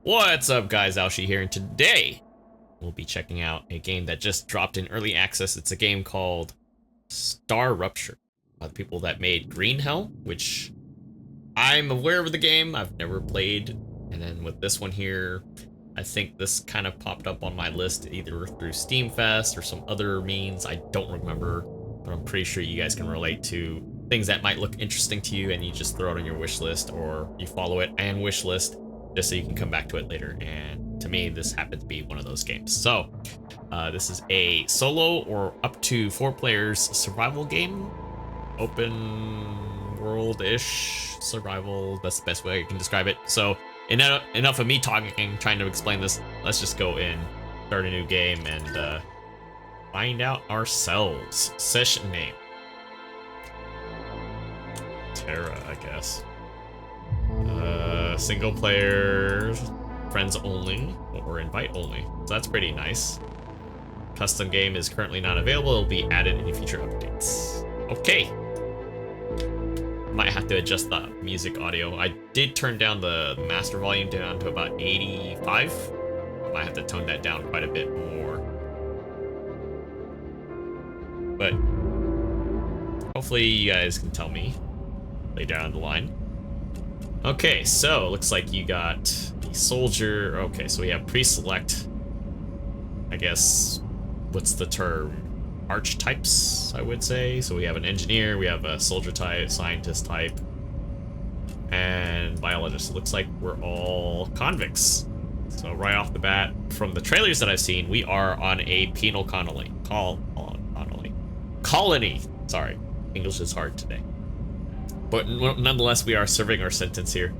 What's up, guys? Alshi here, and today we'll be checking out a game that just dropped in early access. It's a game called StarRupture by the people that made Green Hell, which I'm aware of the game. I've never played, and then with this one here, I think this kind of popped up on my list either through Steam Fest or some other means. I don't remember, but I'm pretty sure you guys can relate to things that might look interesting to you, and you just throw it on your wish list, or you follow it and wish list just so you can come back to it later. And to me, this happened to be one of those games. So this is a solo or up to 4 players survival game, open world-ish survival. That's the best way I can describe it. So enough of me talking, trying to explain this. Let's just go in, start a new game, and find out ourselves. Session name: Terra, I guess. Single player, friends only, or invite only. So that's pretty nice. Custom game is currently not available. It'll be added in future updates. Okay. Might have to adjust the music audio. I did turn down the master volume down to about 85. Might have to tone that down quite a bit more. But hopefully you guys can tell me later down the line. Okay, so looks like you got the soldier. Okay, so we have pre-select, I guess, what's the term? Archetypes, I would say. So we have an engineer, we have a soldier type, scientist type, and biologist. It looks like we're all convicts. So right off the bat, from the trailers that I've seen, we are on a penal colony. Colony. Sorry, English is hard today. But nonetheless, we are serving our sentence here.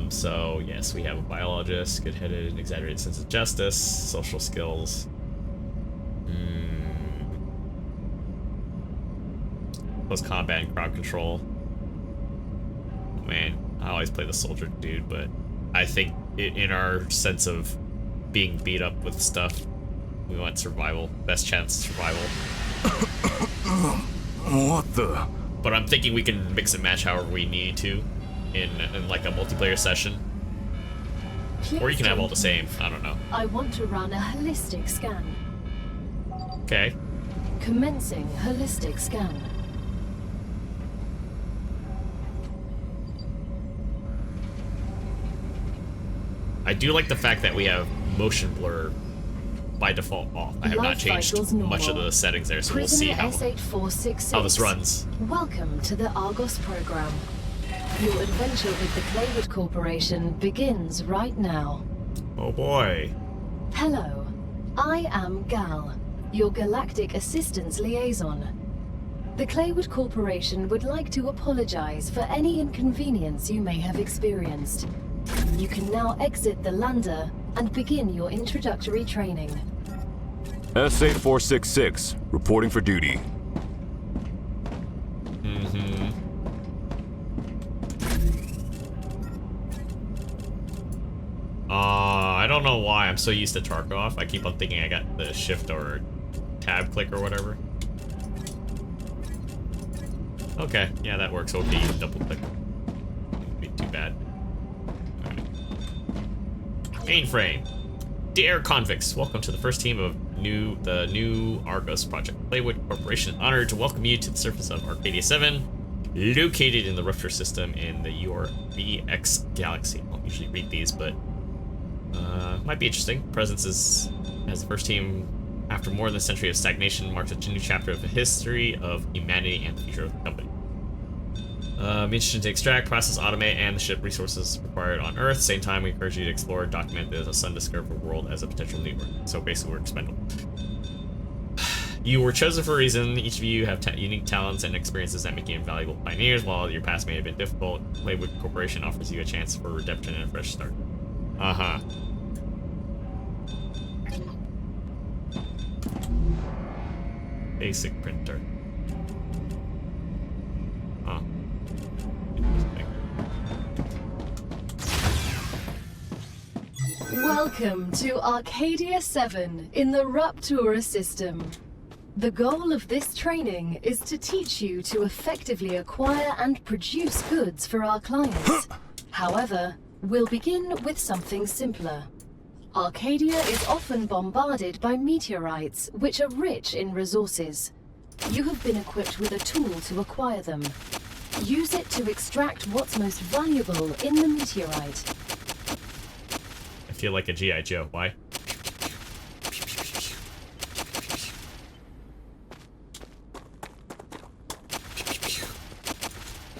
So yes, we have a biologist, good-headed and exaggerated sense of justice, social skills. Close combat and crowd control. Oh, man, I always play the soldier dude, but I think in our sense of being beat up with stuff, we want survival. Best chance survival. What the? But I'm thinking we can mix and match however we need to in like a multiplayer session. Or you can have all the same, I don't know. I want to run a holistic scan. Okay. Commencing holistic scan. I do like the fact that we have motion blur by default off. I have not changed much of the settings there, so we'll see how this runs. Welcome to the Argos program. Your adventure with the Claywood Corporation begins right now. Oh boy. Hello, I am Gal, your galactic assistance liaison. The Claywood Corporation would like to apologize for any inconvenience you may have experienced. You can now exit the lander and begin your introductory training. S8466, reporting for duty. I don't know why I'm so used to Tarkov. I keep on thinking I got the shift or tab click or whatever. Okay, yeah, that works. Okay, you can double click. Wouldn't be too bad. Mainframe. Dear convicts, welcome to the first team of the new Argos project. Claywood Corporation, honored to welcome you to the surface of Arcadia 7, located in the Rupture system in the URVX galaxy. I don't usually read these, but might be interesting. Presence is as the first team after more than a century of stagnation marks a new chapter of the history of humanity and the future of the company. Mission to extract, process, automate, and the ship resources required on Earth. Same time, we encourage you to explore and document the undiscovered world as a potential new world. So basically, we're expendable. You were chosen for a reason. Each of you have unique talents and experiences that make you invaluable pioneers. While your past may have been difficult, Claywood Corporation offers you a chance for redemption and a fresh start. Basic printer. Welcome to Arcadia 7 in the Raptura system. The goal of this training is to teach you to effectively acquire and produce goods for our clients. However, We'll begin with something simpler. Arcadia is often bombarded by meteorites, which are rich in resources. You have been equipped with a tool to acquire them. Use it to extract what's most valuable in the meteorite. I feel like a G.I. Joe. Why?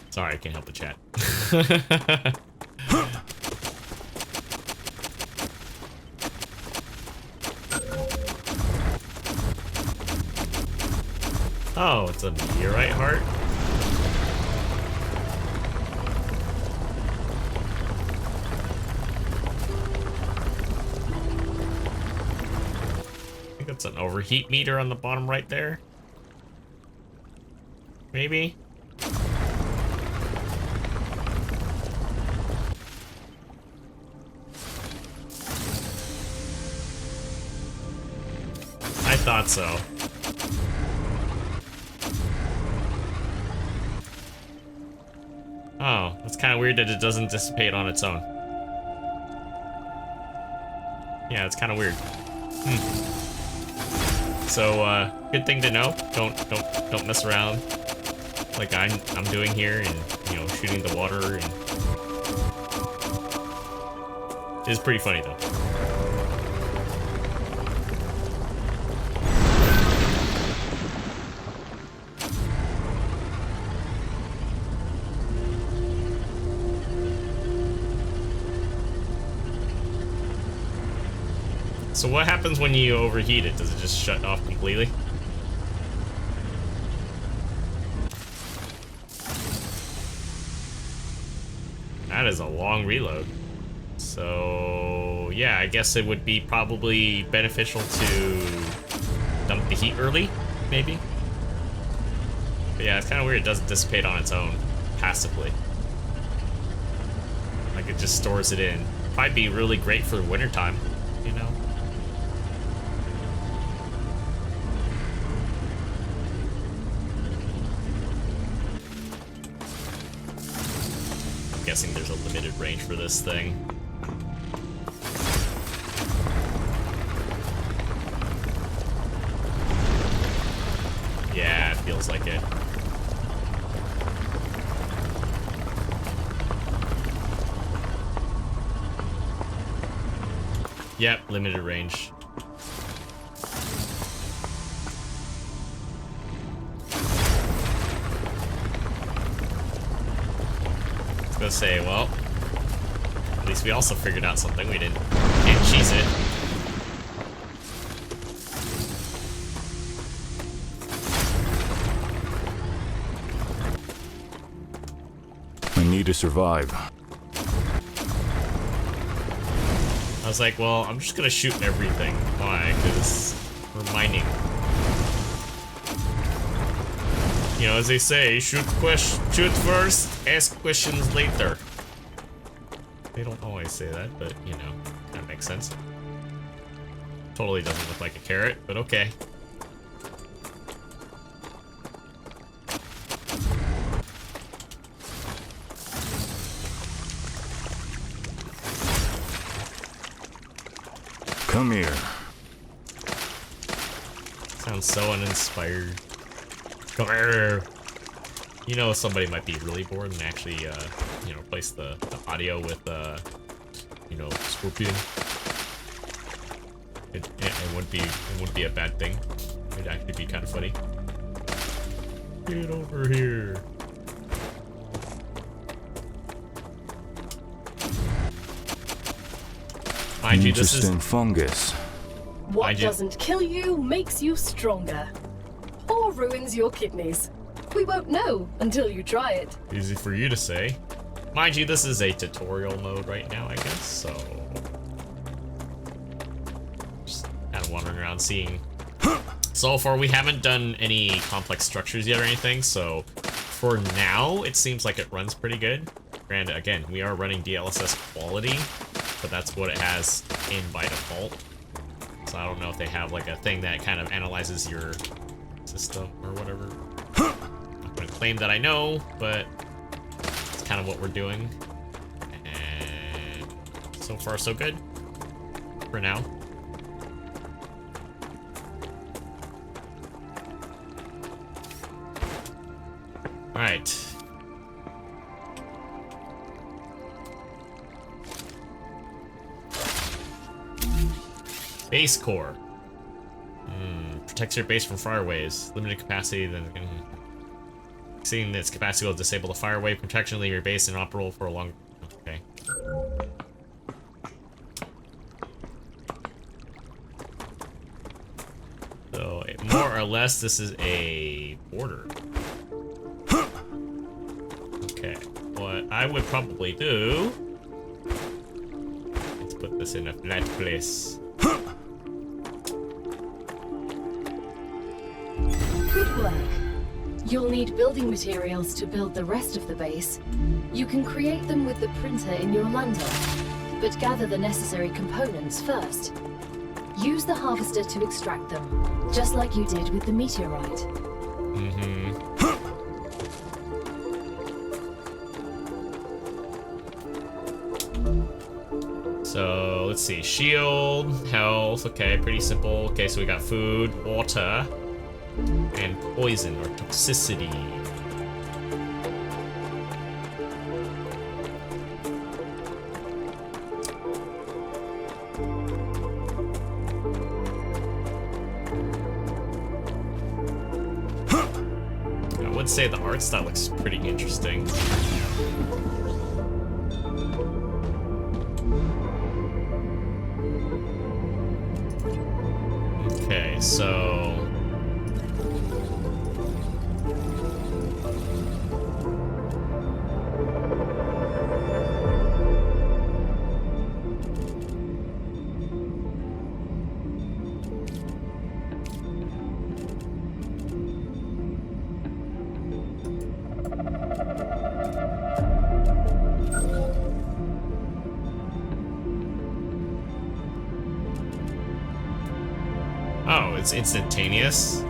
Sorry, I can't help the chat. Oh, it's a meteorite heart? I think that's an overheat meter on the bottom right there. Maybe? I thought so. Oh, that's kind of weird that it doesn't dissipate on its own. Yeah, it's kind of weird. So, good thing to know. Don't mess around like I'm doing here, and you know, shooting the water. And it's pretty funny though. So what happens when you overheat it? Does it just shut off completely? That is a long reload. So yeah, I guess it would be probably beneficial to dump the heat early, maybe? But yeah, it's kind of weird it doesn't dissipate on its own, passively. Like it just stores it in. Probably be really great for the wintertime, you know? Guessing there's a limited range for this thing. Yeah, it feels like it. Yep, limited range. Gonna say, well, at least we also figured out something. We can't cheese it. I need to survive. I was like, well, I'm just gonna shoot everything. Why? Because we're mining. You know, as they say, shoot first, ask questions later. They don't always say that, but, you know, that makes sense. Totally doesn't look like a carrot, but okay. Come here. Sounds so uninspired. Come here. You know, somebody might be really bored and actually, you know, replace the audio with, you know, Scorpion. It wouldn't be a bad thing. It'd actually be kind of funny. Get over here. Mind you, this is Interesting fungus. What doesn't kill you makes you stronger. Or ruins your kidneys. We won't know until you try it. easy for you to say. Mind you, this is a tutorial mode right now, I guess, so... Just kind of wandering around seeing... So far, we haven't done any complex structures yet or anything, so... For now, it seems like it runs pretty good. Granted, again, we are running DLSS quality, but that's what it has in by default. So I don't know if they have like a thing that kind of analyzes your system or whatever. I'm not gonna claim that I know, but it's kind of what we're doing. And So far, so good. For now. Alright. Base core. Protects your base from fire waves. Limited capacity, then exceeding its capacity will disable the fire wave protection, leave your base inoperable for a long. Okay. So more or less, this is a border. Okay. What I would probably do. Let's put this in a flat place. Good work. You'll need building materials to build the rest of the base. You can create them with the printer in your lander, but gather the necessary components first. Use the harvester to extract them, just like you did with the meteorite. So, let's see. Shield, health, okay, pretty simple. Okay, so we got food, water, and poison or toxicity. I would say the art style looks pretty interesting. Okay, so oh, it's instantaneous.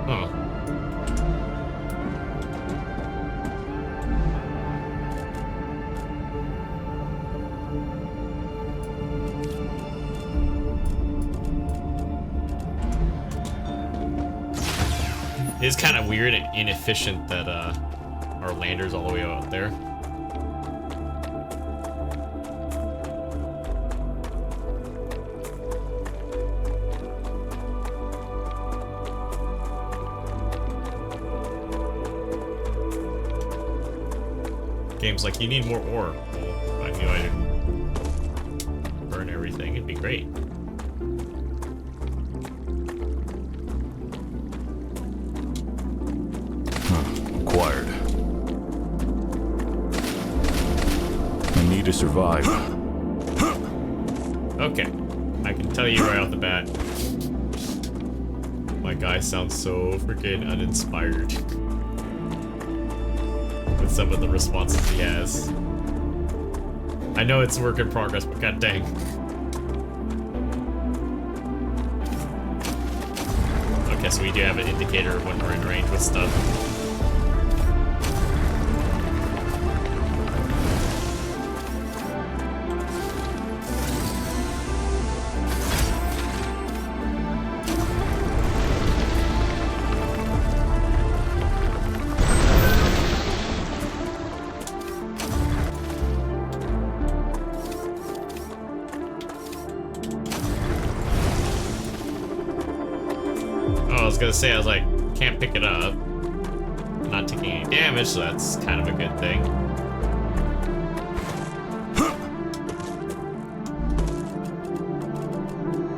Huh. It is kind of weird and inefficient that our lander's all the way out there. Game's like, you need more ore. Well, if I knew I didn't burn everything, it'd be great. Acquired. I need to survive. Okay. I can tell you right off the bat. My guy sounds so freaking uninspired. With some of the responses he has. I know it's a work in progress, but god dang. Okay, so we do have an indicator when we're in range with stuff. I was gonna say, I was like, can't pick it up. I'm not taking any damage, so that's kind of a good thing.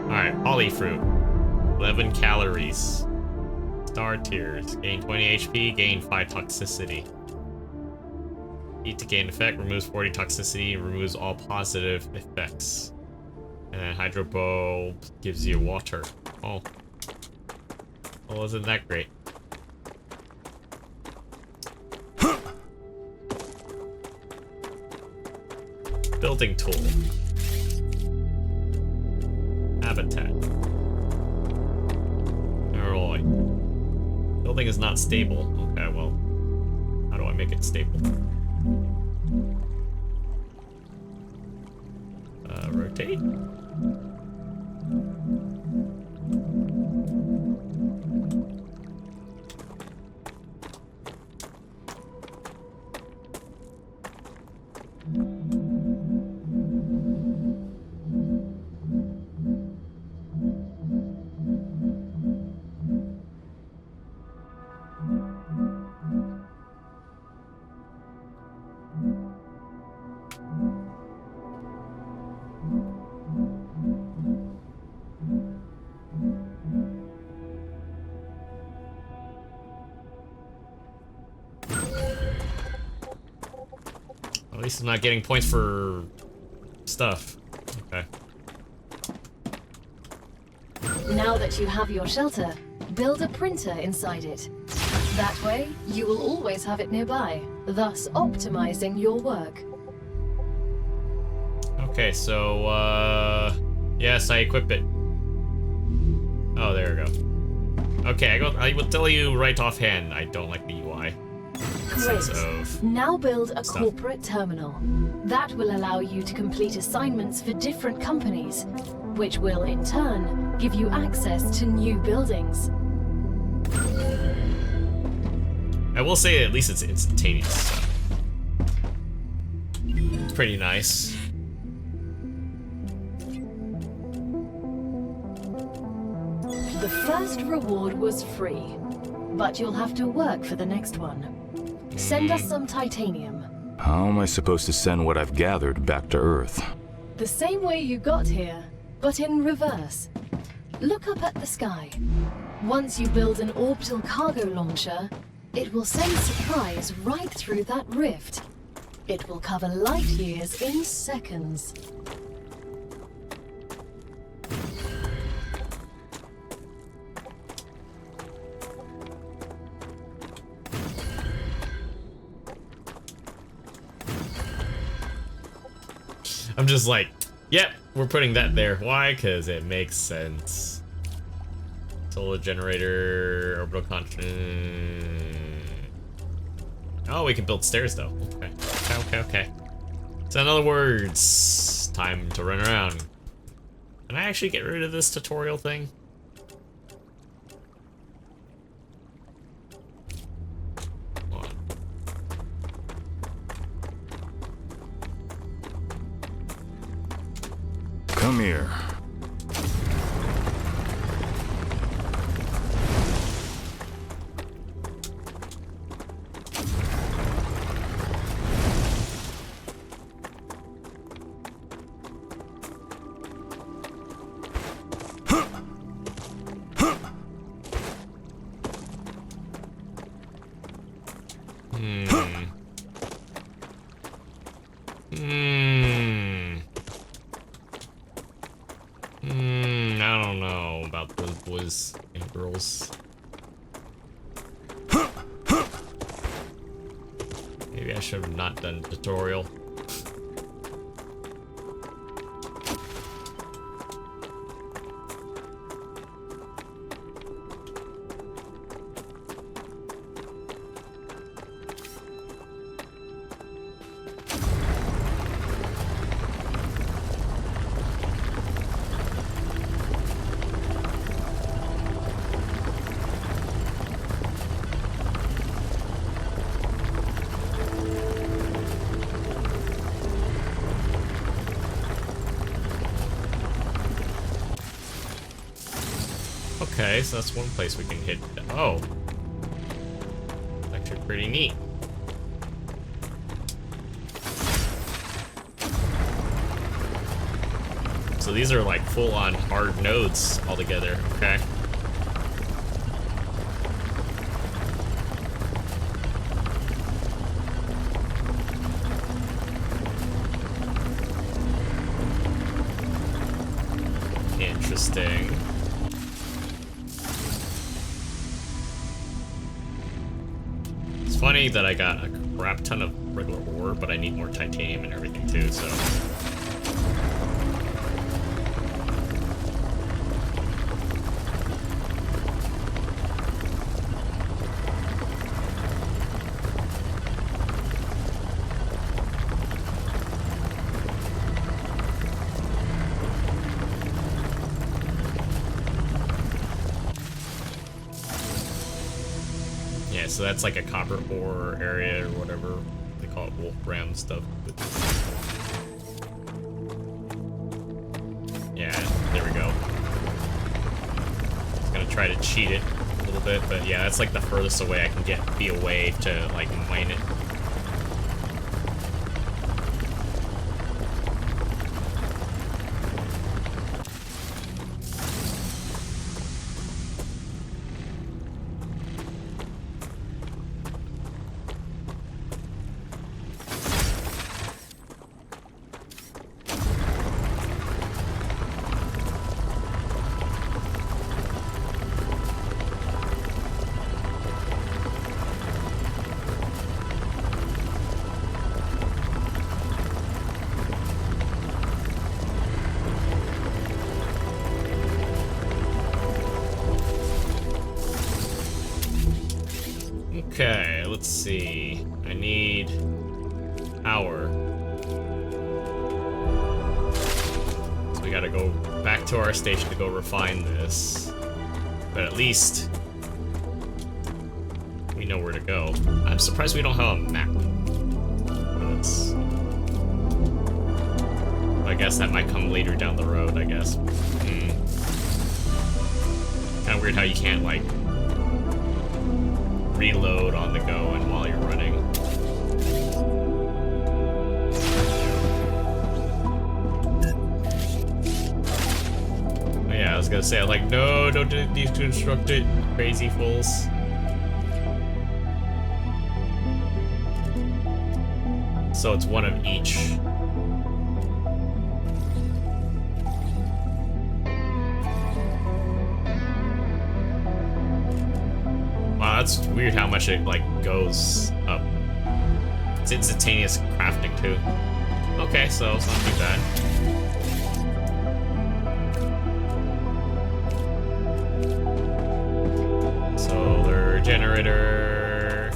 Alright, polyfruit. 11 calories. Star tiers. Gain 20 HP, gain 5 toxicity. Eat to gain effect, removes 40 toxicity, removes all positive effects. And then Hydro Bulb gives you water. Oh. Well, isn't that great? Building tool. Habitat. Alloy. Building is not stable. Okay, well. to make it stable. Rotate. At least I'm not getting points for stuff. Okay. Now that you have your shelter, build a printer inside it. That way, you will always have it nearby, thus optimizing your work. Okay, so, yes, I equip it. Oh, there we go. Okay, I will tell you right offhand, I don't like the UI. Great. Now build a corporate terminal. That will allow you to complete assignments for different companies, which will, in turn, give you access to new buildings. I will say at least it's instantaneous, so. It's pretty nice. The first reward was free, but you'll have to work for the next one. Send us some titanium. How am I supposed to send what I've gathered back to Earth? The same way you got here, but in reverse. Look up at the sky. Once you build an orbital cargo launcher, it will send supplies right through that rift. It will cover light years in seconds. I'm just like, yep, we're putting that there. Why? Because it makes sense. Solar generator, orbital constant. Oh, we can build stairs though. Okay. So in other words, time to run around. Can I actually get rid of this tutorial thing? Hold on. Come here. I don't know about those boys and girls. Maybe I should have not done tutorial. Okay, so that's one place we can hit. Oh. It's actually pretty neat. So these are like full-on hard nodes altogether, okay? Interesting. It's funny that I got a crap ton of regular ore, but I need more titanium and everything too, so. Yeah, so that's like a copper ore area or whatever they call it, Wolfram stuff. Yeah, there we go. Just gonna try to cheat it a little bit, but yeah, that's like the furthest away I can be away to like mine it. Okay, let's see. I need power. So we gotta go back to our station to go refine this. But at least we know where to go. I'm surprised we don't have a map for this. I guess that might come later down the road, I guess. Kinda weird how you can't, like, reload on the go and while you're running. Oh yeah, I was gonna say, like, no, don't deconstruct it, crazy fools. So it's one of each. Wow, that's weird how much it, like, goes up. It's instantaneous crafting, too. Okay, so it's not too bad. Solar generator.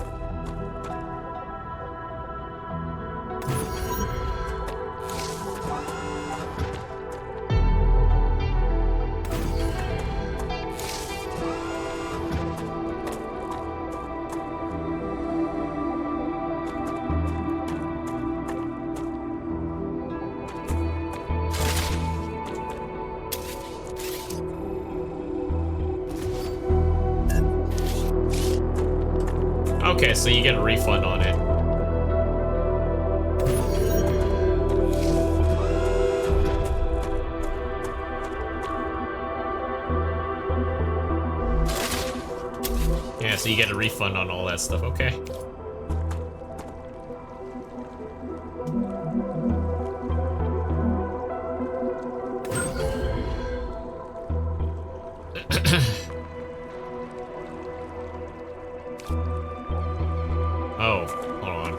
Okay, so you get a refund on it. Yeah, so you get a refund on all that stuff. Okay. Oh, hold on.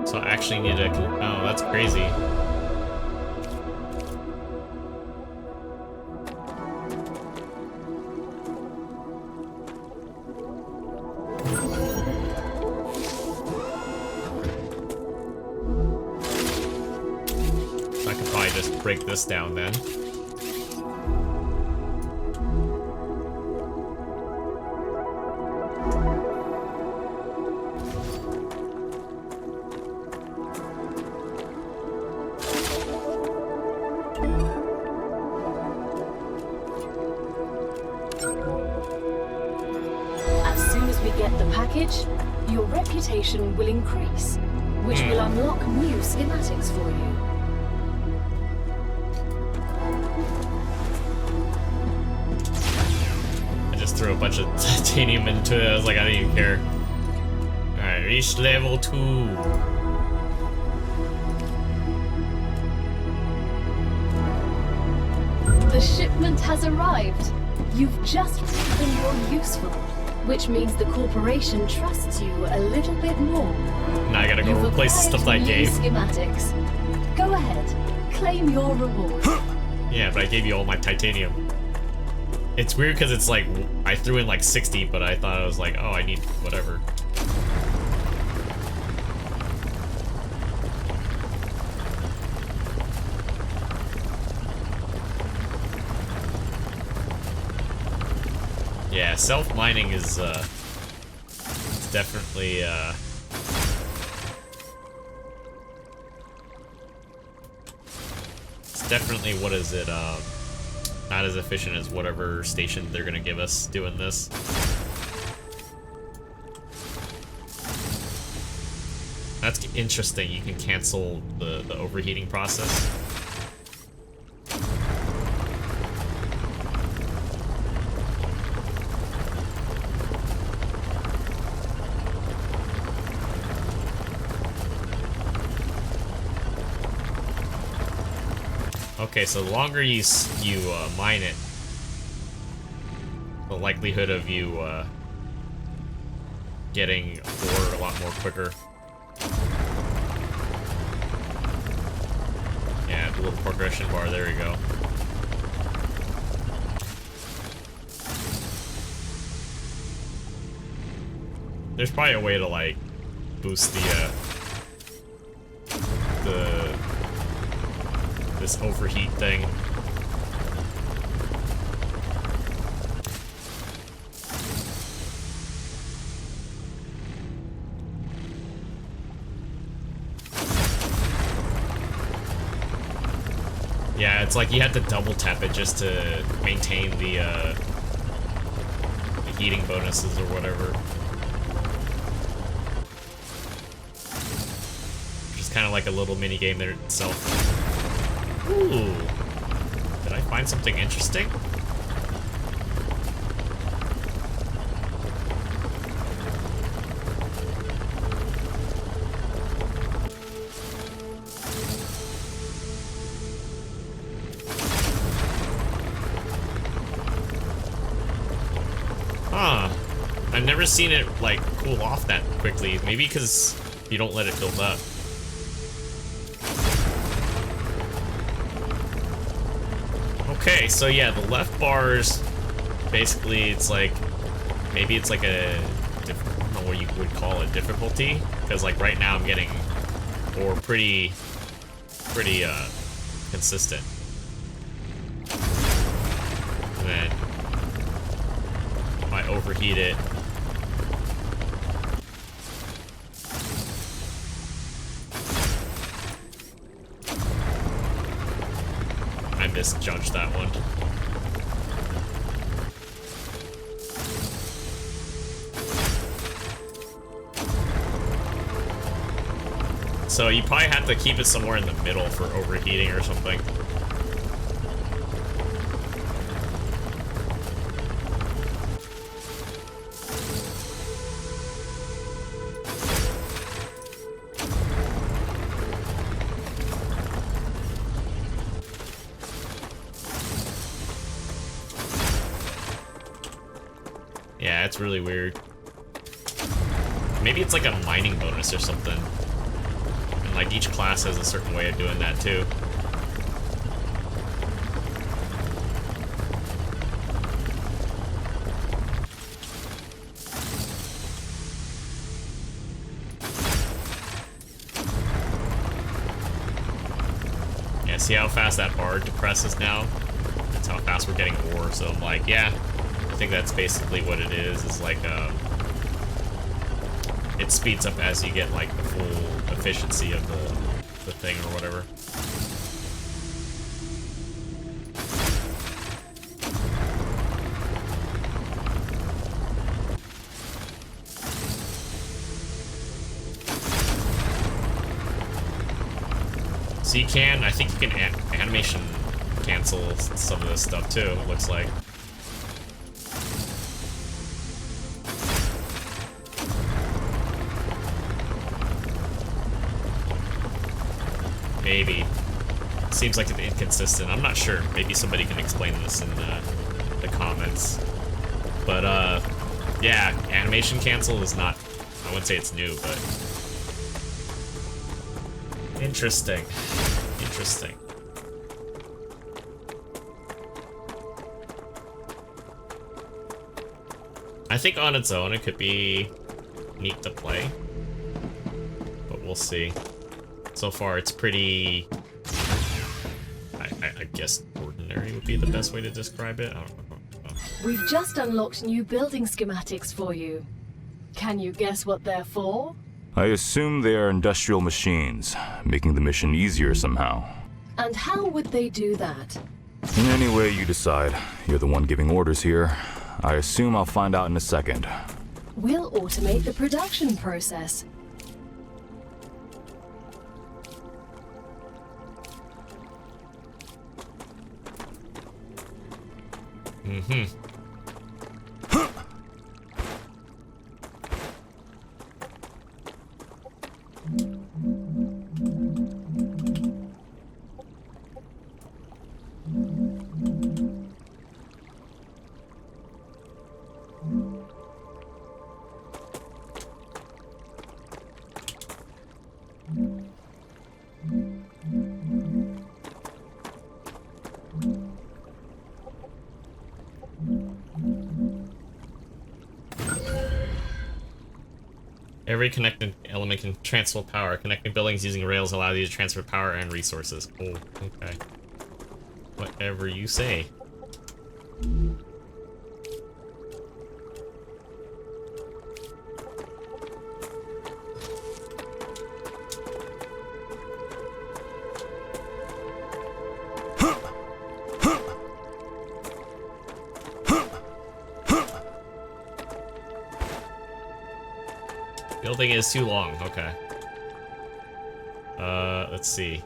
So I actually need to... Oh, that's crazy. I could probably just break this down then. As soon as we get the package, your reputation will increase, which will unlock new schematics for you. I just threw a bunch of titanium into it. I was like, I didn't even care. Alright, reach level 2. The shipment has arrived. You've just proven you're useful, which means the corporation trusts you a little bit more. Now I gotta go You've replace the stuff that I acquired new gave. schematics. Go ahead, claim your reward. Yeah, but I gave you all my titanium. It's weird because it's like, I threw in like 60, but I thought I was like, oh, I need whatever. Yeah, self-mining is, it's definitely, it's definitely, what is it, not as efficient as whatever station they're gonna give us doing this. That's interesting, you can cancel the overheating process. Okay, so the longer you mine it, the likelihood of you getting ore a lot more quicker. Yeah, the little progression bar, there you go. There's probably a way to, like, boost this overheat thing. Yeah, it's like you have to double tap it just to maintain the heating bonuses or whatever. Which is kind of like a little mini game there itself. Ooh, did I find something interesting? Huh. I've never seen it, like, cool off that quickly. Maybe because you don't let it build up. Okay, so yeah, the left bars, basically, it's like, maybe it's like a, I don't know what you would call it, difficulty? Because, like, right now I'm getting ore pretty consistent. And then, if I overheat it, I misjudged that one. So you probably have to keep it somewhere in the middle for overheating or something. Yeah, it's really weird. Maybe it's like a mining bonus or something. And like each class has a certain way of doing that too. Yeah, see how fast that bar depresses now? That's how fast we're getting ore, so I'm like, yeah, I think that's basically what it is like, it speeds up as you get, like, the full efficiency of the thing or whatever. So you can, I think you can animation cancel some of this stuff too, it looks like. Maybe. Seems like it's inconsistent. I'm not sure. Maybe somebody can explain this in the comments. But, yeah, animation cancel is not, I wouldn't say it's new, but... Interesting. Interesting. I think on its own it could be neat to play. But we'll see. So far, it's pretty... I guess ordinary would be the best way to describe it. I don't know. We've just unlocked new building schematics for you. Can you guess what they're for? I assume they are industrial machines, making the mission easier somehow. And how would they do that? Any way you decide. You're the one giving orders here. I assume I'll find out in a second. We'll automate the production process. Every connected element can transfer power. Connecting buildings using rails allow you to transfer power and resources. Oh, okay. Whatever you say. Building is too long, okay. Let's see.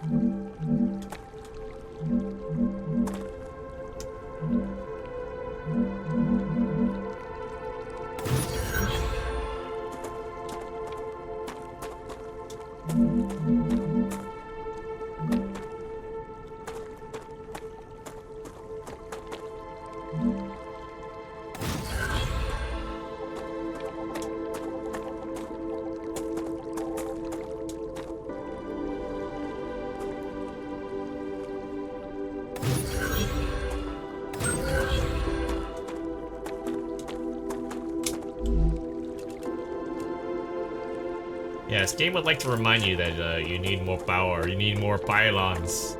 Yeah, this game would like to remind you that you need more power, you need more pylons.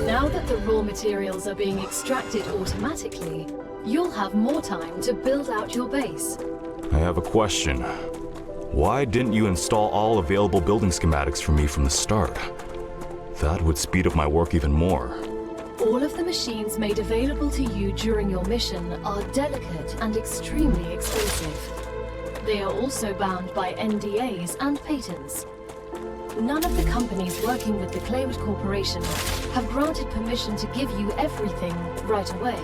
Now that the raw materials are being extracted automatically, you'll have more time to build out your base. I have a question. Why didn't you install all available building schematics for me from the start? That would speed up my work even more. All of the machines made available to you during your mission are delicate and extremely exclusive. They are also bound by NDAs and patents. None of the companies working with the Claywood Corporation have granted permission to give you everything right away.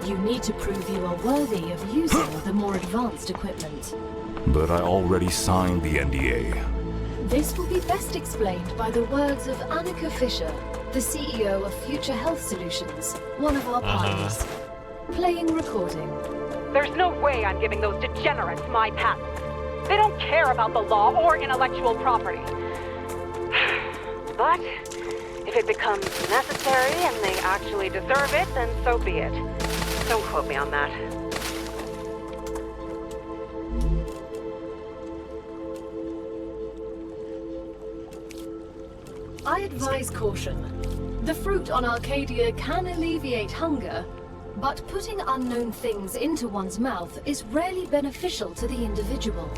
You need to prove you are worthy of using the more advanced equipment. But I already signed the NDA. This will be best explained by the words of Annika Fisher, the CEO of Future Health Solutions, one of our partners. Playing recording. There's no way I'm giving those degenerates my patents. They don't care about the law or intellectual property. But if it becomes necessary and they actually deserve it, then so be it. Don't quote me on that. I advise caution. The fruit on Arcadia can alleviate hunger, but putting unknown things into one's mouth is rarely beneficial to the individual.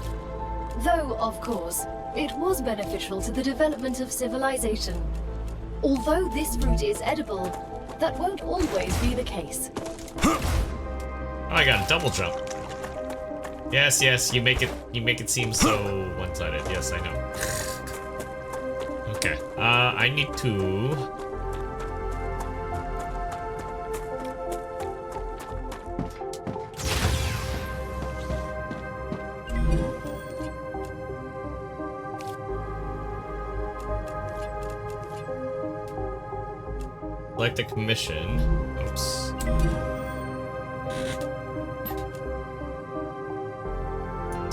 Though, of course, it was beneficial to the development of civilization. Although this fruit is edible, that won't always be the case. Oh, I got a double jump. Yes, yes, you make it seem so one-sided. Yes, I know. Okay, I need to... Select a commission. Oops.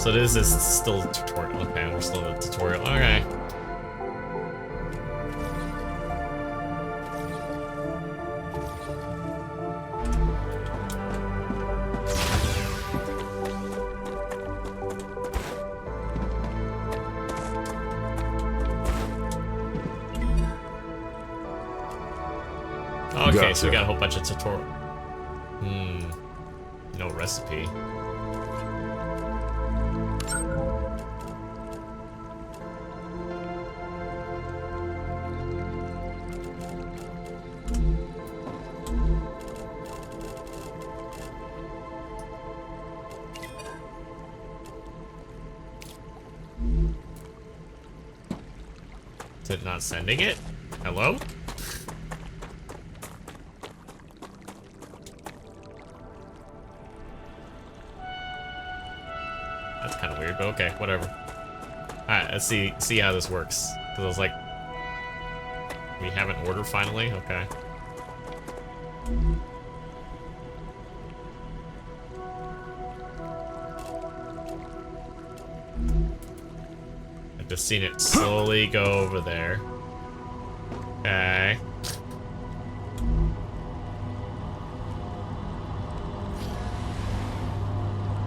So this is still a tutorial. Okay, we're still in the tutorial. Okay. Okay, so we Gotcha. got a whole bunch of tutorial. No recipe. Is it not sending it? Hello? That's kind of weird, but okay, whatever. Alright, let's see how this works. Because I was like, we have an order finally? Okay. I've just seen it slowly go over there. Okay.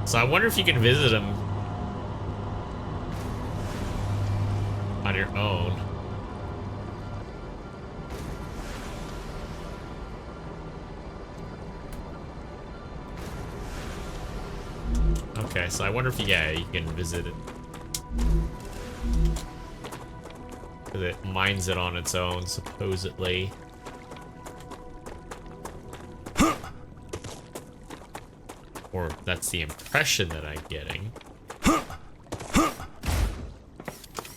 So I wonder if you can visit him on your own. Okay, so I wonder if, yeah, you can visit it. Because it mines it on its own, supposedly. Or that's the impression that I'm getting.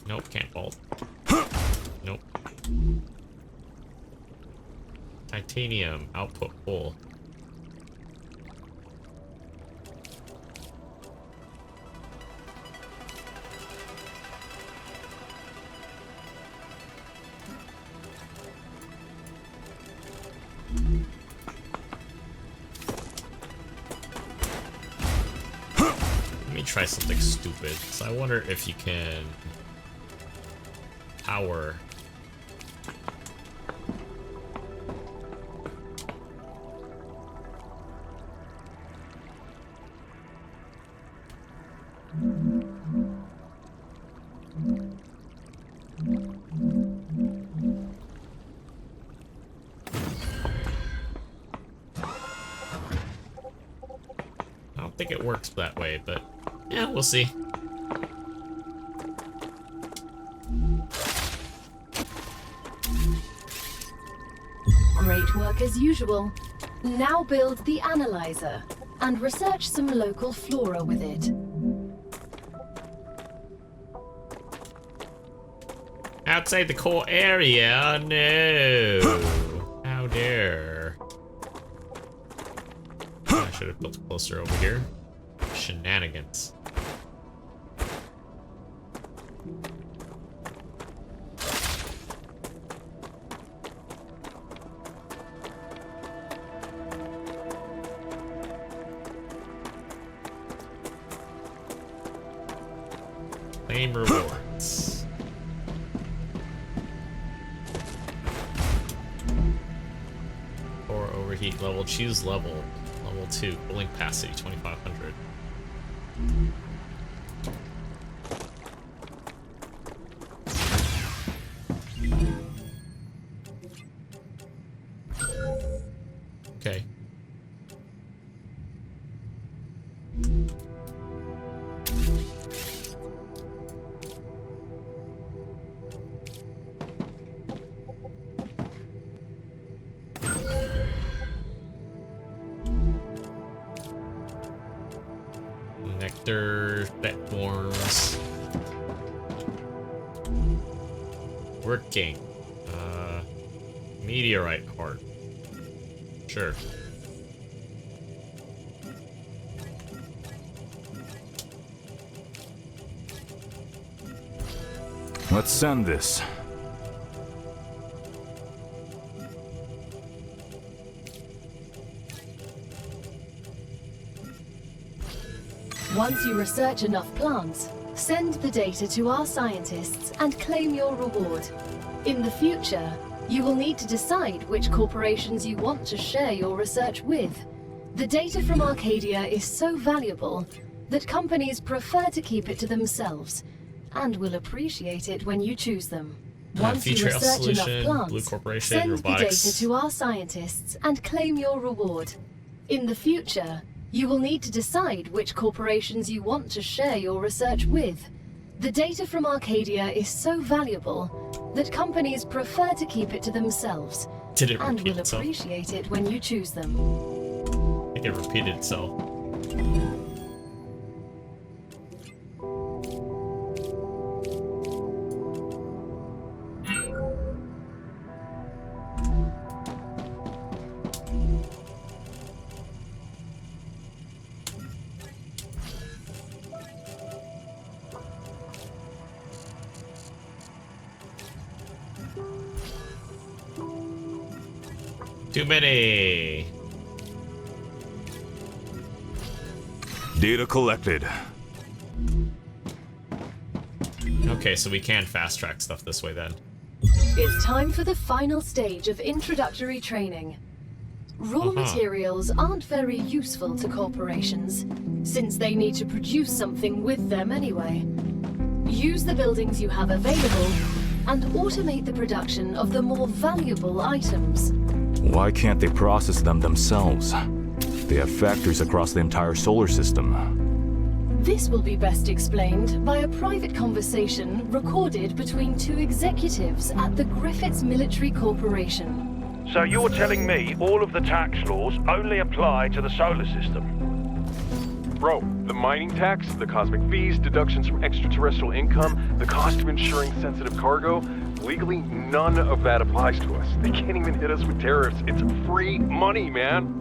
Nope, can't vault. Nope. Titanium, output full. Let me try something stupid. So I wonder if you can power. I don't think it works that way, but yeah, we'll see. Great work as usual. Now build the analyzer and research some local flora with it. Outside the core area? No. How dare. I should have built closer over here. Shenanigans. Claim rewards. Or overheat level. Choose level. Level 2. Cooling capacity 2500. Okay. Nectar, that worms. Working. Meteorite heart. Sure. Let's send this. Once you research enough plants, send the data to our scientists and claim your reward. In the future, you will need to decide which corporations you want to share your research with. The data from Arcadia is so valuable that companies prefer to keep it to themselves, and will appreciate it when you choose them. Once you Future Health research enough Solution, plants, Blue Corporation, send Robotics. the data to our scientists and claim your reward. In the future, you will need to decide which corporations you want to share your research with. The data from Arcadia is so valuable that companies prefer to keep it to themselves Did it and repeat will itself? appreciate it when you choose them. I think it repeated itself. Too many. Data collected. Okay, so we can fast track stuff this way then. It's time for the final stage of introductory training. Raw materials aren't very useful to corporations, since they need to produce something with them anyway. Use the buildings you have available and automate the production of the more valuable items. Why can't they process them themselves? They have factories across the entire solar system. This will be best explained by a private conversation recorded between two executives at the Griffiths Military Corporation. So you're telling me all of the tax laws only apply to the solar system? Bro, the mining tax, the cosmic fees, deductions from extraterrestrial income, the cost of insuring sensitive cargo, legally none of that applies to us. They can't even hit us with tariffs. It's free money, man.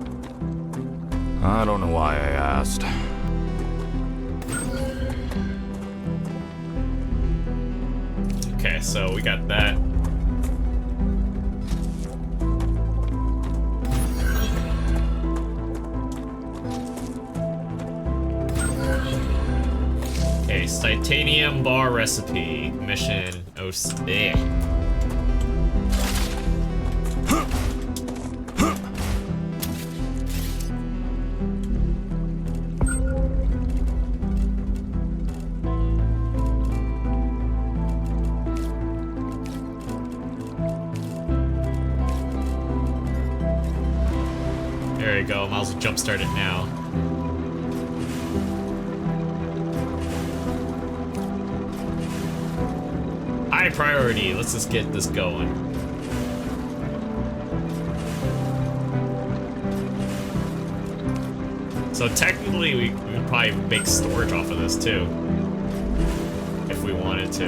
I don't know why I asked. Okay, so we got that. Okay, titanium bar recipe. Mission there. There we go, might as well jumpstart it now. High priority, let's just get this going. So technically we could probably make storage off of this too. If we wanted to.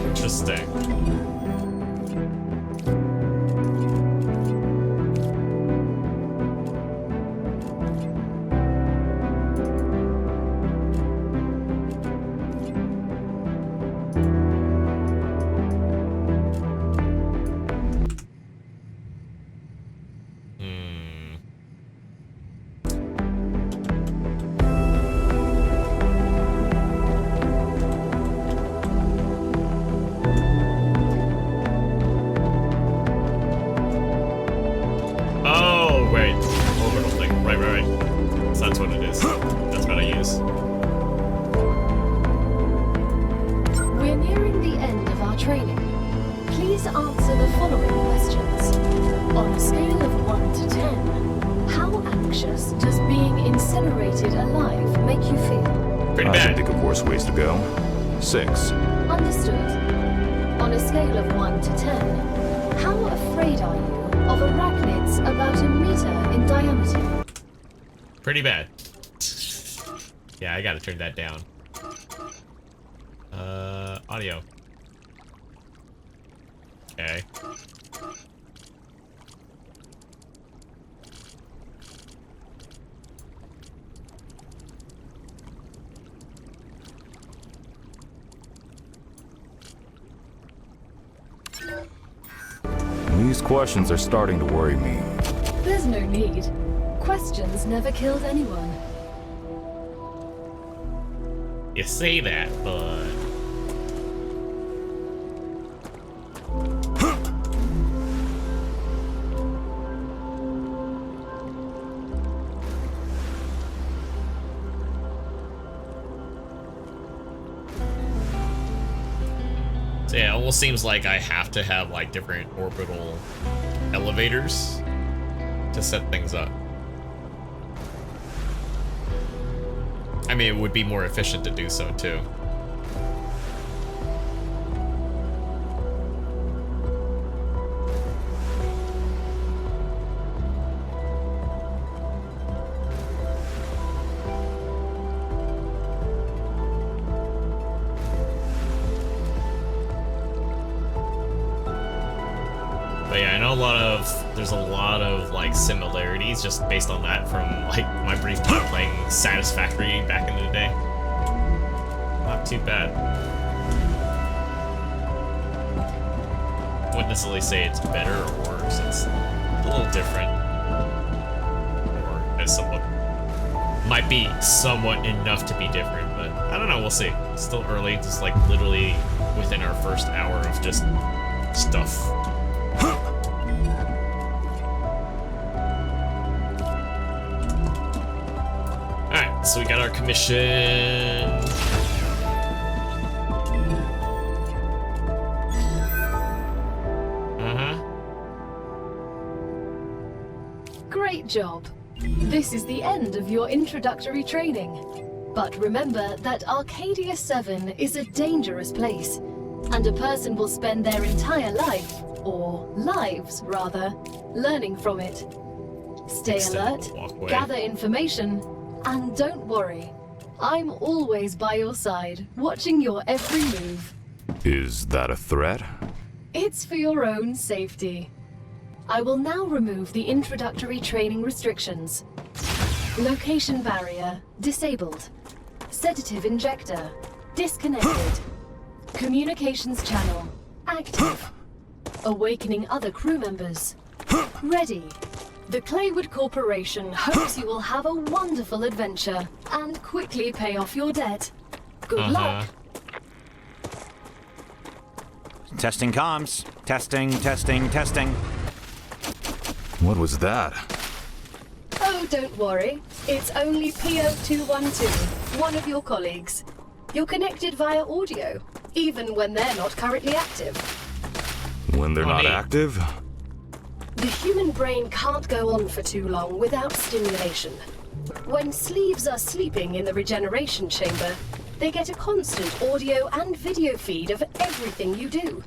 Interesting. That's what it is. That's what I use. We're nearing the end of our training. Please answer the following questions. On a scale of 1 to 10, how anxious does being incinerated alive make you feel? Pretty I bad. can think of worse ways to go. 6. Understood. On a scale of 1 to 10, how afraid are you of arachnids about a meter in diameter? Pretty bad. Yeah, I gotta turn that down. Audio. Okay. These questions are starting to worry me. There's no need. Questions never killed anyone. You say that, but... almost seems like I have to have like different orbital elevators to set things up. I mean, it would be more efficient to do so too. But yeah, I know there's a lot of like similarities just based on that from like my brief time playing Satisfactory back in the day. Not too bad. Wouldn't necessarily say it's better or worse, it's a little different. Or as somewhat, might be somewhat enough to be different, but I don't know, we'll see. It's still early, just like literally within our first hour of just stuff. Alright, so we got our commission. Great job. This is the end of your introductory training. But remember that Arcadia 7 is a dangerous place, and a person will spend their entire life, or lives rather, learning from it. Stay alert, gather information, and don't worry. I'm always by your side, watching your every move. Is that a threat? It's for your own safety. I will now remove the introductory training restrictions. Location barrier disabled. Sedative injector disconnected. Communications channel active. Awakening other crew members. Ready. The Claywood Corporation hopes you will have a wonderful adventure and quickly pay off your debt. Good luck. Testing comms. Testing, testing, testing. What was that? Oh, don't worry. It's only PO212, one of your colleagues. You're connected via audio, even when they're not currently active. When they're not active? The human brain can't go on for too long without stimulation. When sleeves are sleeping in the regeneration chamber, they get a constant audio and video feed of everything you do.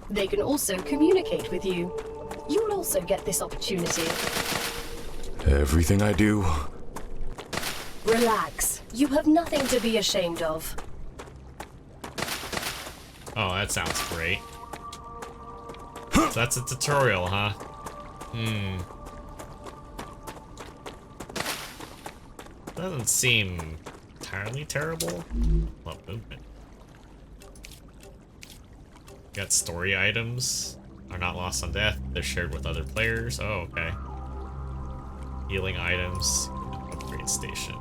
They can also communicate with you. You'll also get this opportunity. Everything I do? Relax. You have nothing to be ashamed of. Oh, that sounds great. So that's a tutorial, huh? Doesn't seem entirely terrible. Love movement. Got story items. Are not lost on death. They're shared with other players. Oh, okay. Healing items. Upgrade station.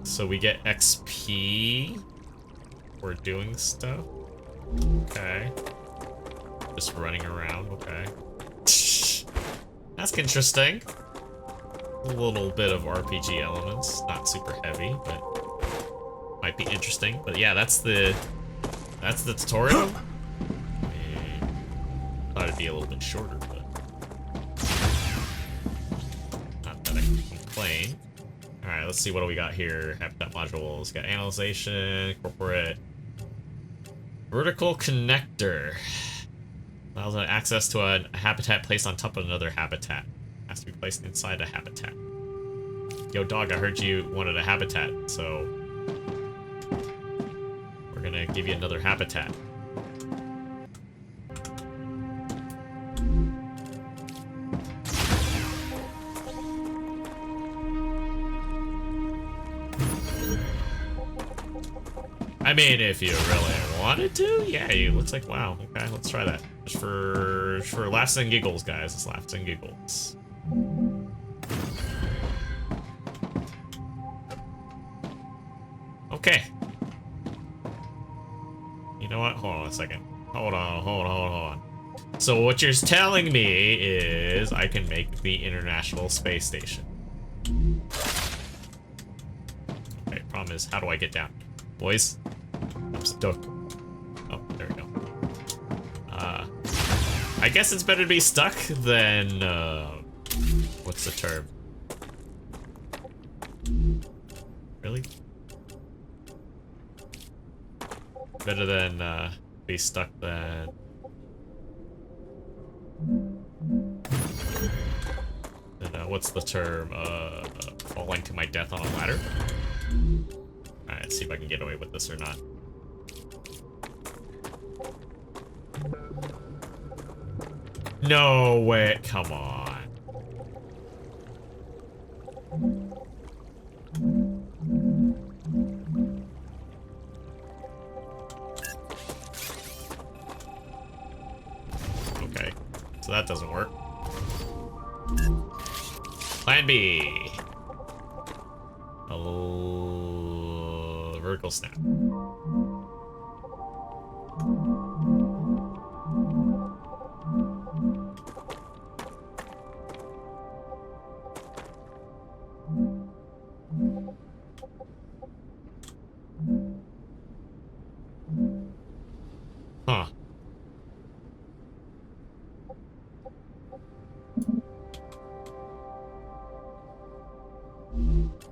So we get XP for doing stuff. Okay. Just running around. Okay. That's interesting. A little bit of RPG elements. Not super heavy, but might be interesting. But yeah, that's the tutorial. Thought it'd be a little bit shorter, but not that I can complain. Alright, let's see what do we got here. Habitat modules. Got analyzation, corporate, vertical connector. Allows access to a habitat placed on top of another habitat. Has to be placed inside a habitat. Yo, dog, I heard you wanted a habitat, so we're gonna give you another habitat. I mean, if you really wanted to, yeah, it looks like, wow, okay, let's try that. Just for laughs and giggles, guys, it's laughs and giggles. Okay. You know what? Hold on a second. Hold on. So what you're telling me is I can make the International Space Station. Okay, problem is, how do I get down? Boys, I'm stuck. There we go. I guess it's better to be stuck than, what's the term? Really? Better than, be stuck than... what's the term? Falling to my death on a ladder? Alright, let's see if I can get away with this or not. No way, come on. Okay, so that doesn't work. Plan B. Vertical snap. Huh.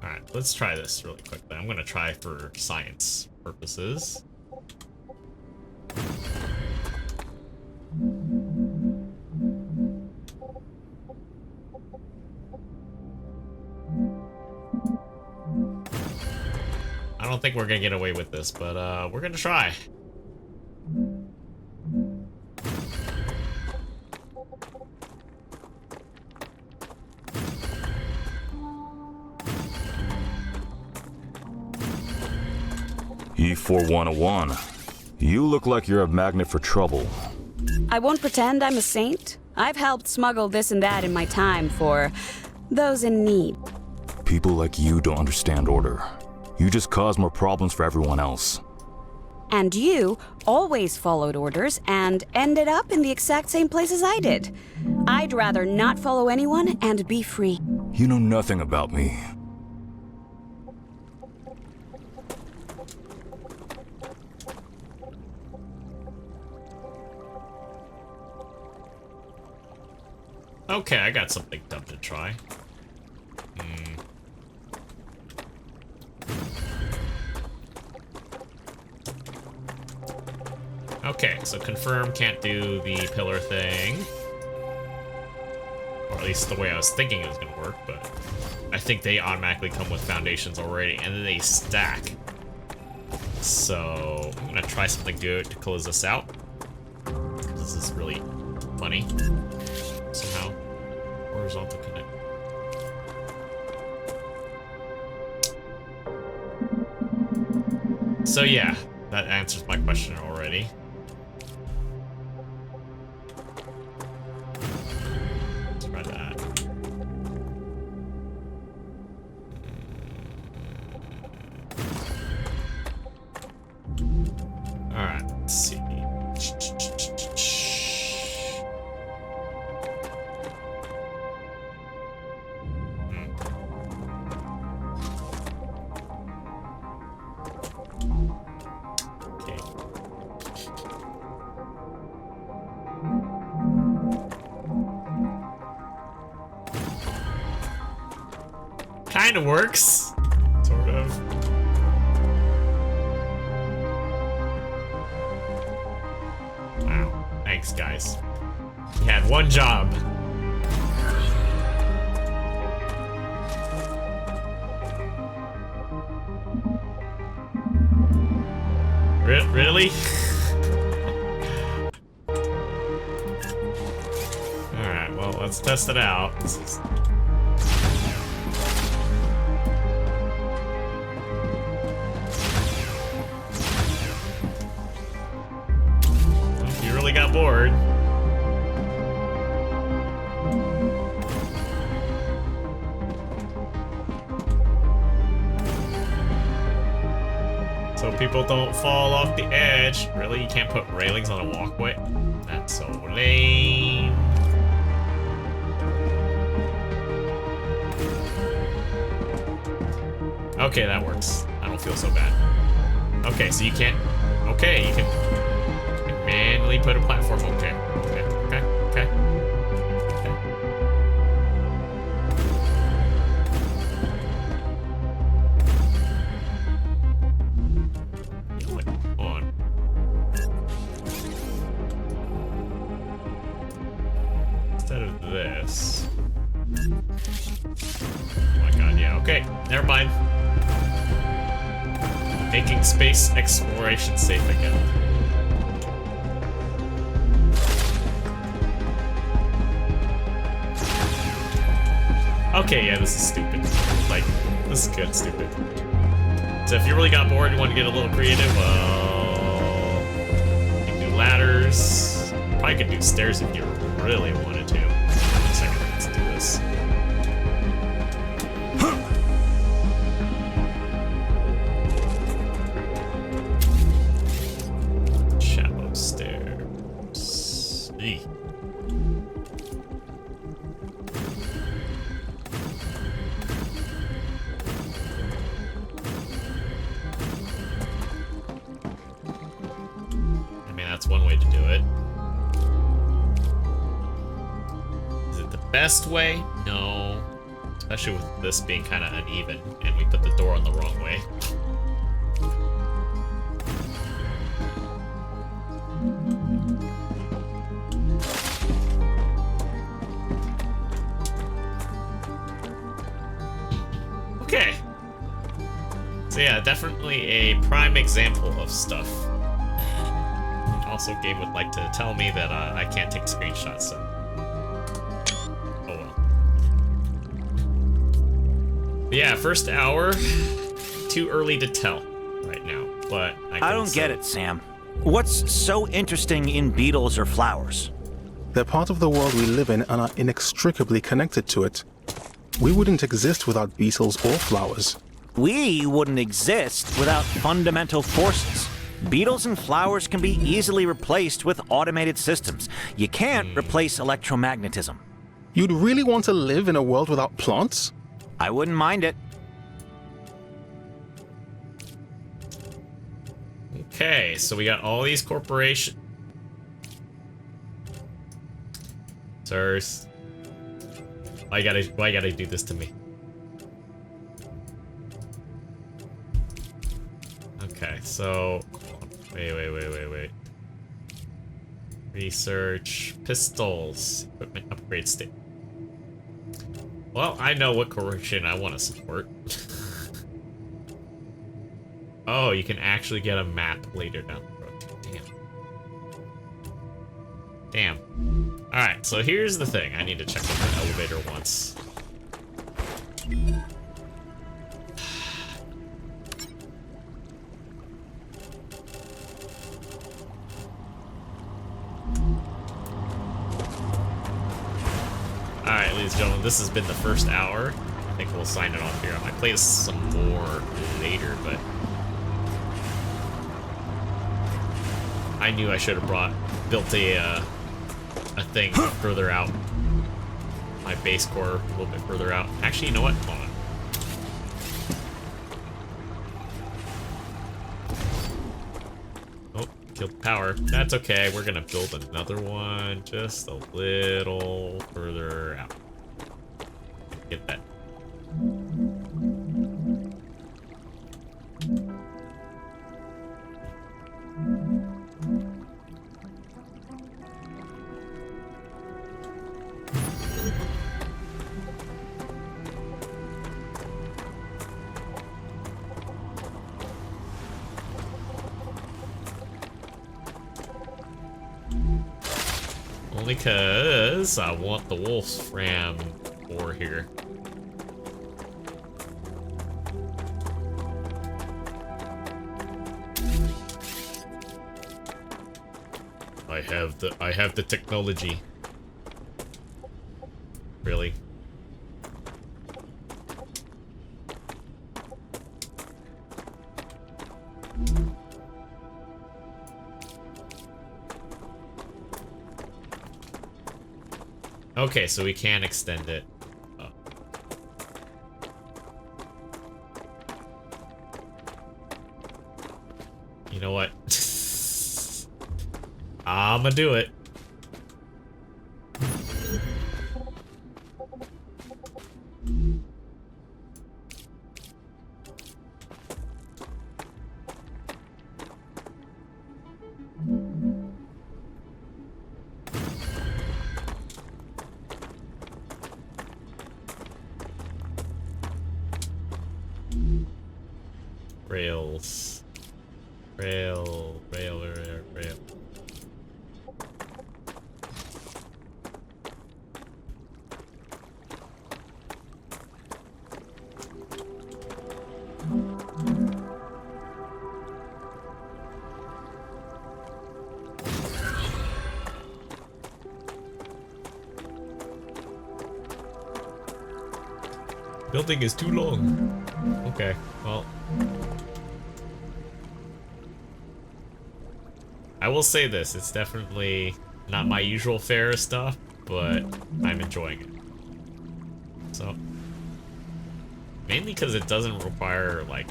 Alright, let's try this really quickly. I'm gonna try for science purposes. I don't think we're gonna get away with this, but we're gonna try. E4101. You look like you're a magnet for trouble. I won't pretend I'm a saint. I've helped smuggle this and that in my time for those in need. People like you don't understand order. You just cause more problems for everyone else. And you always followed orders and ended up in the exact same places I did. I'd rather not follow anyone and be free. You know nothing about me. Okay, I got something dumb to try. Okay, so confirm can't do the pillar thing. Or at least the way I was thinking it was gonna work, but I think they automatically come with foundations already, and then they stack. So I'm gonna try something good to close this out. This is really funny. Somehow. Horizontal connect. So yeah, that answers my question already. Let's try that. Alright, let's see. Kind of works, sort of. Wow, thanks guys. You had one job. Really? Alright, well, let's test it out. You really got bored. So people don't fall off the edge. Really? You can't put railings on a walkway? That's so lame. Okay, that works. I don't feel so bad. Okay, so you can't... Okay, you can... definitely put a platform. Okay. Okay. Wait, hold on. Instead of this. Oh my god, yeah, okay. Never mind. Making space exploration safe again. Okay, yeah, this is stupid. Like, this is good, stupid. So if you really got bored and want to get a little creative, well, you can do ladders. Probably could do stairs if you really wanted to. One second, let's do this. Shallow stairs. Eek. That's one way to do it. Is it the best way? No. Especially with this being kind of uneven, and we put the door on the wrong way. Okay. So yeah, definitely a prime example of stuff. Also, game would like to tell me that I can't take screenshots, so... Oh well. But yeah, first hour, too early to tell right now, but I don't get it, Sam. What's so interesting in beetles or flowers? They're part of the world we live in and are inextricably connected to it. We wouldn't exist without beetles or flowers. We wouldn't exist without fundamental forces. Beetles and flowers can be easily replaced with automated systems. You can't replace electromagnetism. You'd really want to live in a world without plants? I wouldn't mind it. Okay, so we got all these corporations. Sirs. Why you gotta do this to me? Okay, so... Wait. Research. Pistols. Equipment upgrade state. Well, I know what corporation I want to support. Oh, you can actually get a map later down the road. Damn. Alright, so here's the thing. I need to check what the elevator wants. Alright, ladies and gentlemen, this has been the first hour. I think we'll sign it off here. I might play this some more later, but... I knew I should have built a thing further out. My base core a little bit further out. Actually, you know what? Hold on. Oh, killed power. That's okay. We're gonna build another one just a little further out. Get that. Only because I want the Wolfram ore here. I have the technology. Really? Okay, so we can extend it. Oh. You know what? I'ma do it. Rails. Rail. Building is too long. Okay, well. I will say this, it's definitely not my usual fare of stuff, but I'm enjoying it. So, mainly because it doesn't require, like,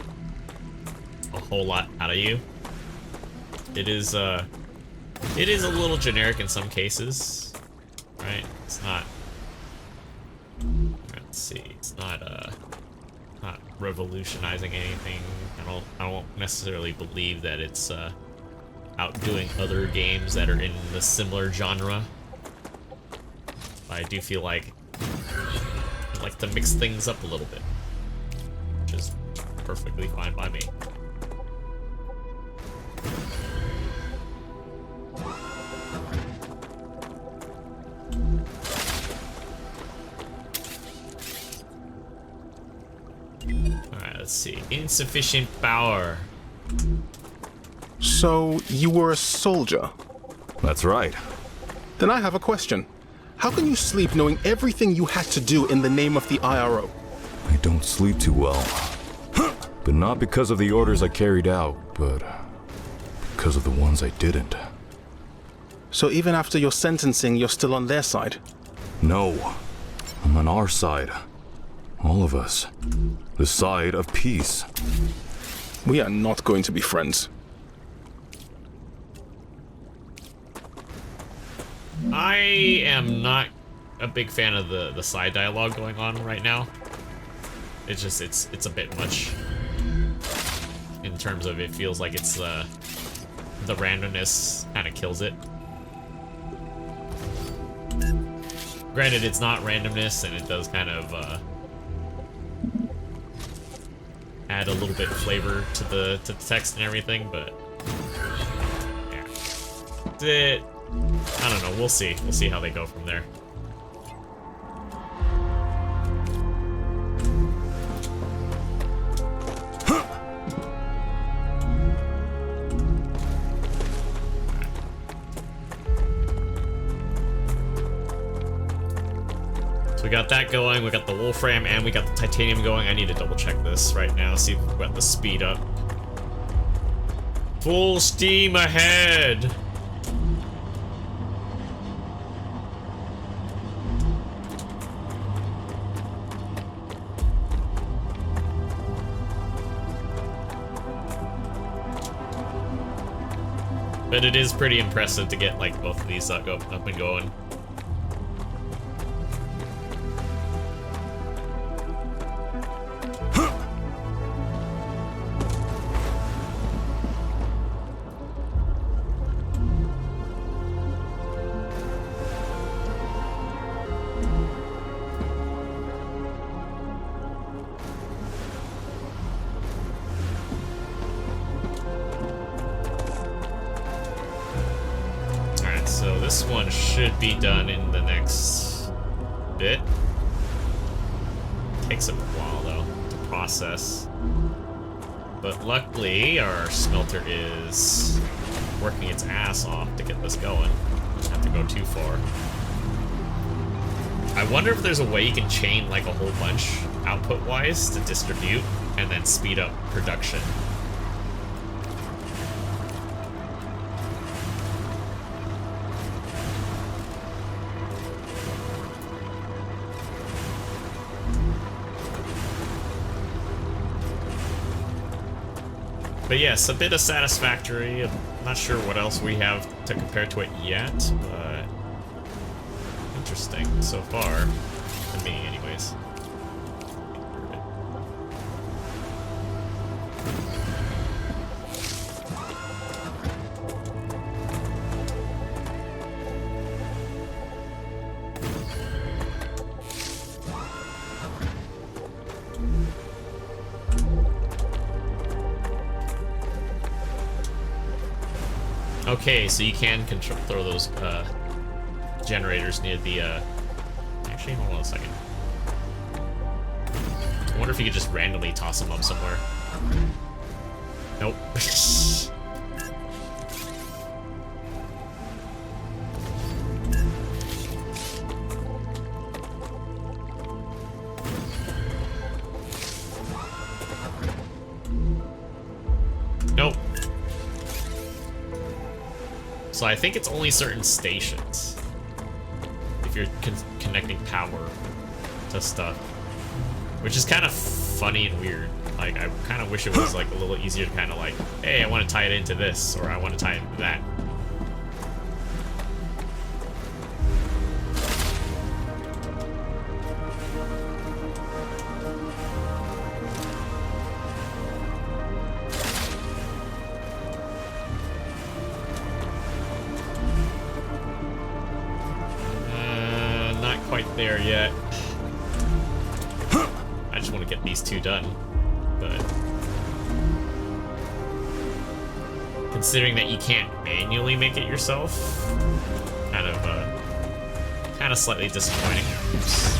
a whole lot out of you. It is a little generic in some cases, right? It's not, let's see, it's not revolutionizing anything. I don't necessarily believe that it's, outdoing other games that are in the similar genre. But I do feel like I'd like to mix things up a little bit, which is perfectly fine by me. Alright, let's see. Insufficient power. So, you were a soldier? That's right. Then I have a question. How can you sleep knowing everything you had to do in the name of the IRO? I don't sleep too well. But not because of the orders I carried out, but because of the ones I didn't. So even after your sentencing, you're still on their side? No. I'm on our side. All of us. The side of peace. We are not going to be friends. I am not a big fan of the side dialogue going on right now. It's just, it's a bit much. In terms of, it feels like it's, the randomness kind of kills it. Granted, it's not randomness, and it does kind of, add a little bit of flavor to the text and everything, but yeah. I don't know, we'll see. We'll see how they go from there. So we got that going, we got the Wolfram, and we got the Titanium going. I need to double check this right now, see if we've got the speed up. Full steam ahead! But it is pretty impressive to get, like, both of these up and going. So this one should be done in the next bit. Takes a while though to process. But luckily our smelter is working its ass off to get this going. Don't have to go too far. I wonder if there's a way you can chain like a whole bunch output-wise to distribute and then speed up production. But yes, a bit of satisfactory. I'm not sure what else we have to compare to it yet, but interesting so far, to me anyways. Okay, so you can throw those generators near the. Actually, hold on a second. I wonder if you could just randomly toss them up somewhere. Nope. Nope. So I think it's only certain stations if you're connecting power to stuff, which is kind of funny and weird. Like, I kind of wish it was like a little easier to kind of like, hey, I want to tie it into this, or I want to tie it into that. Quite there yet. I just want to get these two done, but considering that you can't manually make it yourself, kind of slightly disappointing. Oops.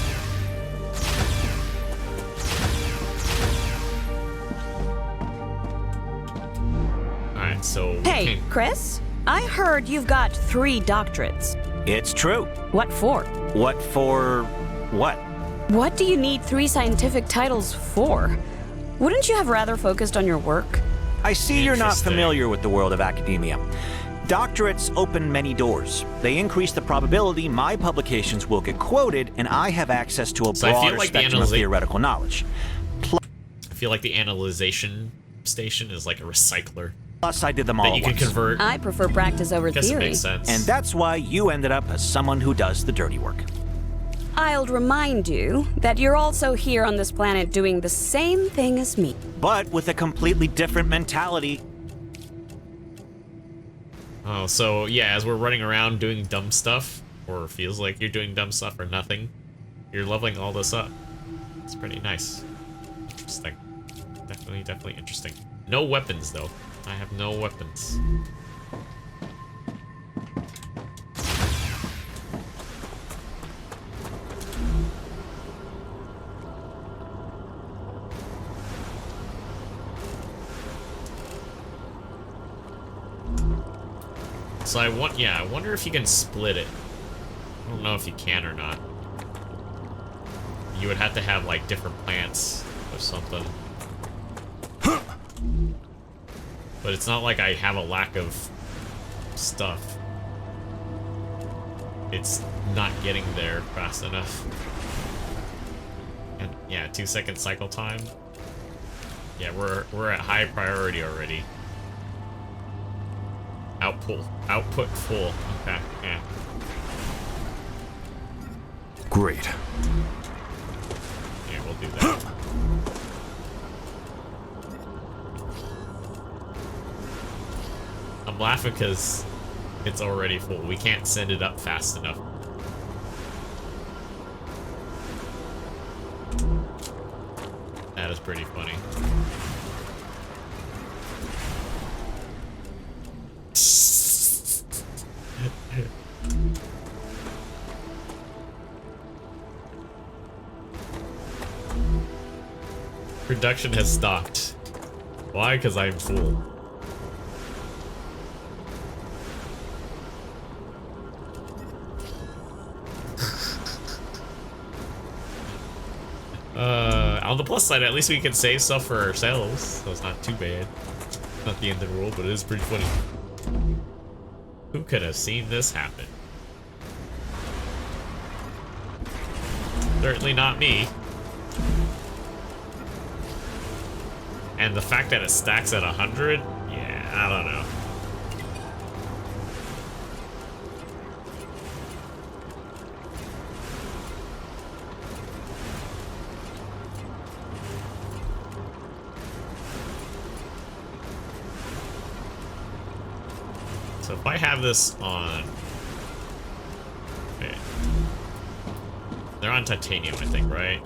All right, so hey, Chris, I heard you've got 3 doctorates. It's true. What for? What for what? What do you need 3 scientific titles for? Wouldn't you have rather focused on your work? I see you're not familiar with the world of academia. Doctorates open many doors. They increase the probability my publications will get quoted, and I have access to a broader spectrum of theoretical knowledge. I feel like the analyzation station is like a recycler. Plus, I did them all that you can convert. I prefer practice over Guess theory. it makes sense. And that's why you ended up as someone who does the dirty work. I'll remind you that you're also here on this planet doing the same thing as me. But with a completely different mentality. Oh, so yeah, as we're running around doing dumb stuff, or feels like you're doing dumb stuff or nothing, you're leveling all this up. It's pretty nice. Interesting. Definitely interesting. No weapons, though. I have no weapons. So I wonder if you can split it. I don't know if you can or not. You would have to have like different plants or something. But it's not like I have a lack of stuff. It's not getting there fast enough. And yeah, 2-second cycle time. Yeah, we're at high priority already. Output full. Okay, yeah. Great. Yeah, we'll do that. I'm laughing because it's already full. We can't send it up fast enough. That is pretty funny. Production has stopped. Why? Because I'm full. On the plus side, at least we can save stuff for ourselves, so it's not too bad. Not the end of the world, but it is pretty funny. Who could have seen this happen? Certainly not me. And the fact that it stacks at 100, yeah, I don't know. So if I have this on... Okay. They're on titanium, I think, right?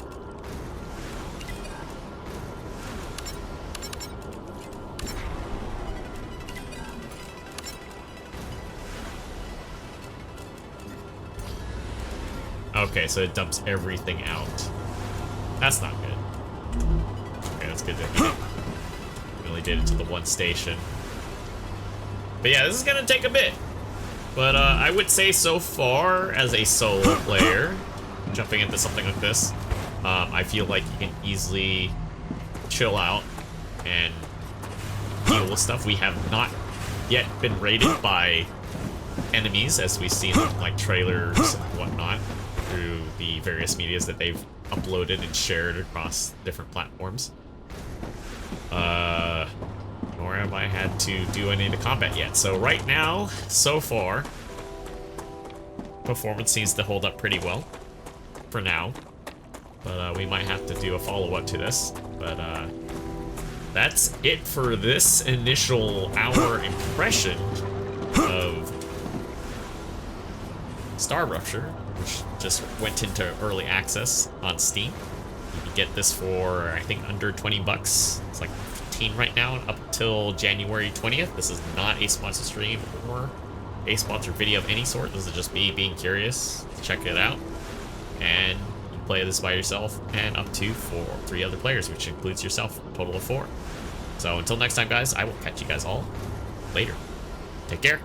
Okay, so it dumps everything out. That's not good. Okay, that's good to we only did it to the one station. But yeah, this is gonna take a bit. But I would say so far, as a solo player, jumping into something like this, I feel like you can easily chill out and deal with stuff. We have not yet been raided by enemies, as we've seen in like trailers and whatnot, through the various medias that they've uploaded and shared across different platforms. Nor have I had to do any of the combat yet. So right now, so far, performance seems to hold up pretty well for now. But we might have to do a follow-up to this. But that's it for this initial hour impression of StarRupture, which just went into early access on Steam. You can get this for, I think, under 20 bucks. It's like 15 right now, up until January 20th. This is not a sponsored stream or a sponsored video of any sort. This is just me being curious to check it out. And you can play this by yourself and up to 3 other players, which includes yourself, a total of 4. So until next time, guys, I will catch you guys all later. Take care.